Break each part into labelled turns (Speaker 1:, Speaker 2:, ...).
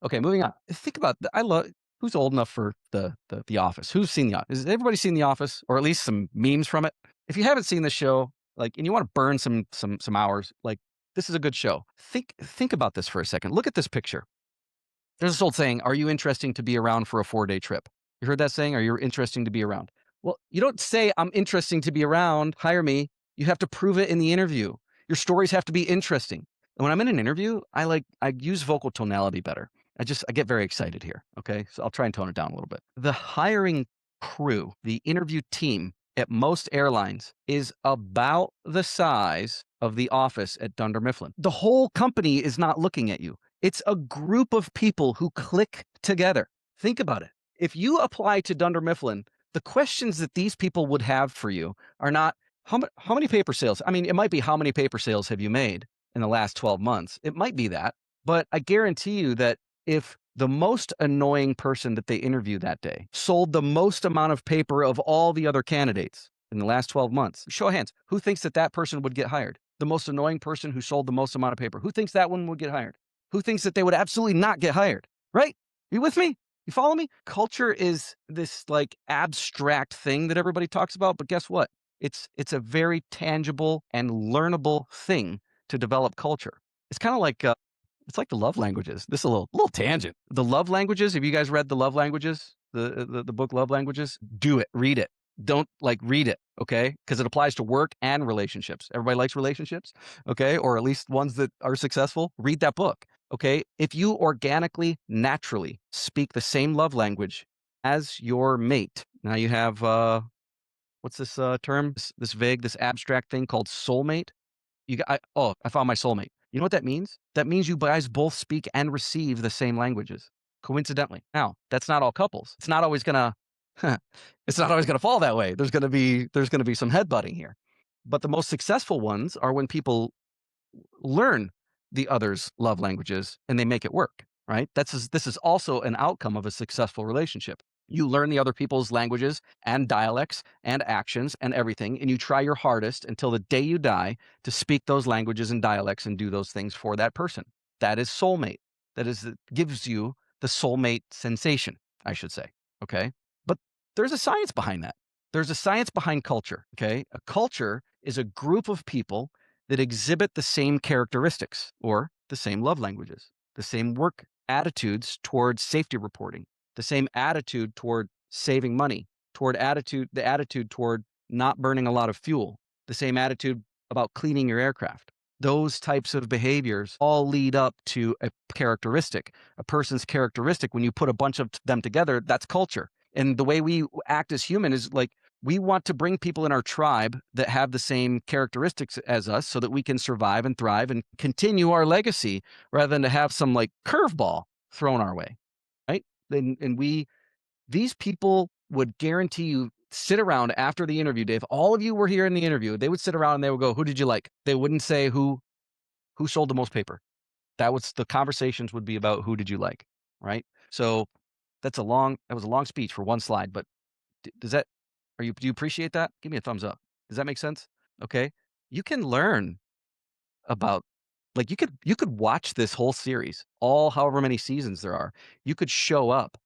Speaker 1: Okay, moving on. Think about I love who's old enough for the Office? Who's seen the Office? Has everybody seen the Office or at least some memes from it? If you haven't seen the show, like, and you want to burn some hours, like this is a good show. Think about this for a second. Look at this picture. There's this old saying, "Are you interesting to be around for a 4-day trip?" You heard that saying? Are you interesting to be around? Well, you don't say, "I'm interesting to be around, hire me." You have to prove it in the interview. Your stories have to be interesting. And when I'm in an interview, I use vocal tonality better. I get very excited here, okay? So I'll try and tone it down a little bit. The hiring crew, the interview team at most airlines is about the size of the office at Dunder Mifflin. The whole company is not looking at you. It's a group of people who click together. Think about it. If you apply to Dunder Mifflin, the questions that these people would have for you are not how many paper sales. I mean, it might be how many paper sales have you made in the last 12 months. It might be that, but I guarantee you that if the most annoying person that they interview that day sold the most amount of paper of all the other candidates in the last 12 months, show of hands, who thinks that that person would get hired? The most annoying person who sold the most amount of paper. Who thinks that one would get hired? Who thinks that they would absolutely not get hired? Right? You with me? You follow me? Culture is this like abstract thing that everybody talks about, but guess what? It's a very tangible and learnable thing to develop culture. It's kind of like it's like the love languages. This is a little tangent. The love languages. Have you guys read the love languages? The book Love Languages? Do it. Read it. Don't like read it, okay? Because it applies to work and relationships. Everybody likes relationships, okay? Or at least ones that are successful. Read that book, okay? If you organically, naturally speak the same love language as your mate, now you have what's this term? This vague, this abstract thing called soulmate. I found my soulmate. You know what that means? That means you guys both speak and receive the same languages, coincidentally. Now, that's not all couples. It's not always gonna it's not always gonna fall that way. There's gonna be some headbutting here. But the most successful ones are when people learn the other's love languages and they make it work, right? This is also an outcome of a successful relationship. You learn the other people's languages and dialects and actions and everything, and you try your hardest until the day you die to speak those languages and dialects and do those things for that person. That is soulmate. It gives you the soulmate sensation, I should say. Okay. But there's a science behind that. There's a science behind culture. Okay. A culture is a group of people that exhibit the same characteristics or the same love languages, the same work attitudes towards safety reporting, the same attitude toward saving money, the attitude toward not burning a lot of fuel, the same attitude about cleaning your aircraft. Those types of behaviors all lead up to a characteristic. A person's characteristic, when you put a bunch of them together, that's culture. And the way we act as human is like we want to bring people in our tribe that have the same characteristics as us so that we can survive and thrive and continue our legacy rather than to have some like curveball thrown our way. Right. And these people would guarantee you sit around after the interview, Dave. All of you were here in the interview. They would sit around and they would go, "Who did you like?" They wouldn't say who sold the most paper. That was the conversations would be about who did you like, right? So that was a long speech for one slide, but does that do you appreciate that? Give me a thumbs up. Does that make sense? Okay. You can learn about like you could watch this whole series, all however many seasons there are. You could show up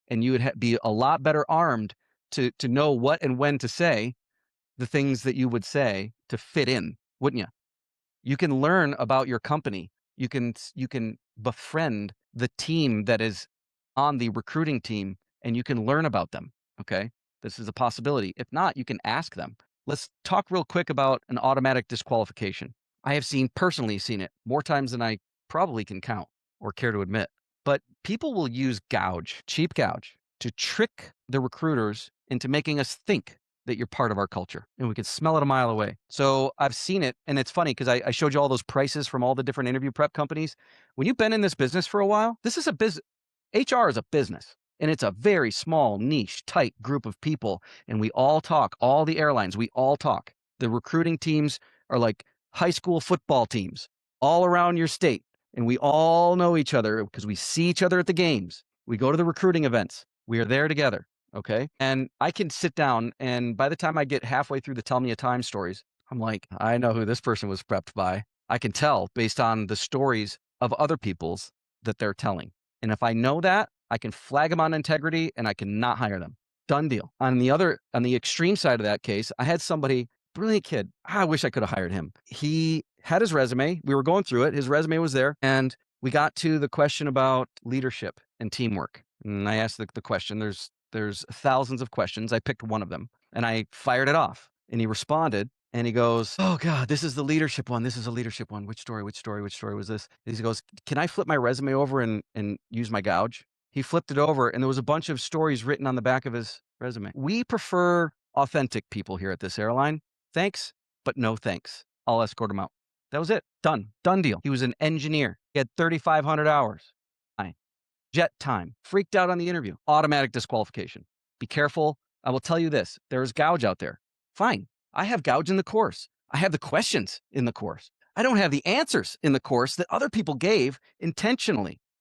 Speaker 1: and you would be a lot better armed to know what and when to say the things that you would say to fit in, wouldn't you? You can learn about your company. You can befriend the team that is on the recruiting team and you can learn about them, okay? This is a possibility. If not, you can ask them. Let's talk real quick about an automatic disqualification. I have personally seen it more times than I probably can count or care to admit. But people will use cheap gouge, to trick the recruiters into making us think that you're part of our culture and we can smell it a mile away. So I've seen it. And it's funny because I showed you all those prices from all the different interview prep companies. When you've been in this business for a while, this is a business. HR is a business and it's a very small, niche, tight group of people. And we all talk, all the airlines, we all talk. The recruiting teams are like high school football teams all around your state. And we all know each other because we see each other at the games. We go to the recruiting events. We are there together. Okay. And I can sit down and by the time I get halfway through the tell me a time stories, I'm like, I know who this person was prepped by. I can tell based on the stories of other people's that they're telling. And if I know that, I can flag them on integrity and I cannot hire them. Done deal. On the extreme side of that case, I had somebody, brilliant kid. I wish I could have hired him. He had his resume. We were going through it. His resume was there. And we got to the question about leadership and teamwork. And I asked the question. There's thousands of questions. I picked one of them and I fired it off. And he responded and he goes, "Oh God, this is the leadership one. This is a leadership one. Which story? Which story? Which story was this?" He goes, "Can I flip my resume over and use my gouge?" He flipped it over and there was a bunch of stories written on the back of his resume. We prefer authentic people here at this airline. Thanks, but no thanks. I'll escort him out. That was it. Done. Done deal. He was an engineer. He had 3,500 hours. Fine. Jet time. Freaked out on the interview. Automatic disqualification. Be careful. I will tell you this. There is gouge out there. Fine. I have gouge in the course. I have the questions in the course. I don't have the answers in the course that other people gave intentionally.